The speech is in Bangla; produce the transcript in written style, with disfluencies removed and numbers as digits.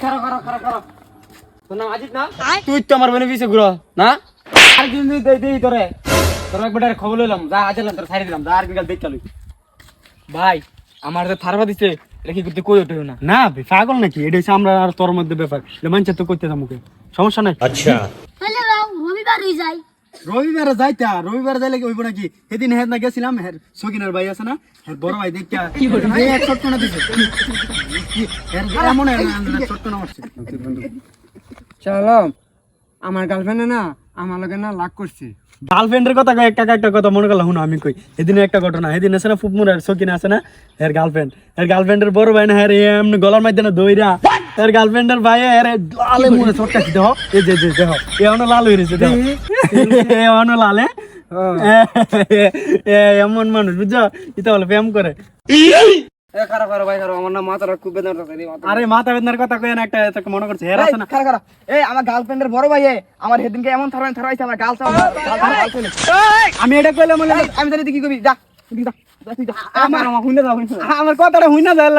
খারাপ তোর নাম আজিত না? তুই তো আমার বোনের পিছে ঘুরো না? আর দিন দেই তোরে একবার খবর লইলাম, যা আজলাম তোর ছাড়ি দিলাম, যা আর বিকাল দেখ চালু। ভাই আমার যে থারবা দিছে এটা কি করতে কই ওঠে না। না ভাই পাগল নাকি, এটা হচ্ছে আমরা আর তোর মধ্যে ব্যাপার, মানুষের তো করতে মুখে সমস্যা নাই। আচ্ছা তাহলে রবিবার হয়ে যায়। রবিবারে যাইতা, রবিবারে যাইলে হইব নাকি? সেদিন হের না গেছিলাম, হের সকিনার ভাই আছে না, হের বড় ভাই দেখা এক ছোট্ট না দিছে, এমন ছোট্ট না মারছে। চলো আমার গার্লফ্রেন্ডে না আমার লগে না লাগ করছে। গার্লফ্রেন্ডের কথা কই, একটা কথা মনে করলাম শুনো আমি কই। এদিন একটা ঘটনা, এদিন আছে না ফুপমুর আর সকিনা আছে না, এর গার্লফ্রেন্ডের বড় ভাই না, হ্যাঁ এমনি গলার মধ্যে না দইরা এর গার্লফ্রেন্ডের ভাই এর লালে মনে ছটকাছি দেহ, এই যে দেহ এমন লাল হয়ে রয়েছে, দেহ এমন লালে এমন মানুষ বুঝছো, এটা বলে প্রেম করে। খারাপ ভাই খারাপ, আমার না মাথাটা খুব বেদনা করতেছে। আরে মাথা বেদনার কথা কই না, একটা মনে করছে হের আছে না। খারাপ এই আমার গার্লফ্রেন্ডের বড় ভাই আমার সেদিনকে এমন থারাইছে আমার গাল আমি এটা কইলাম বলে আমি জানি তুই কি করবি, যা আমার কথাটা হুইনা যায়।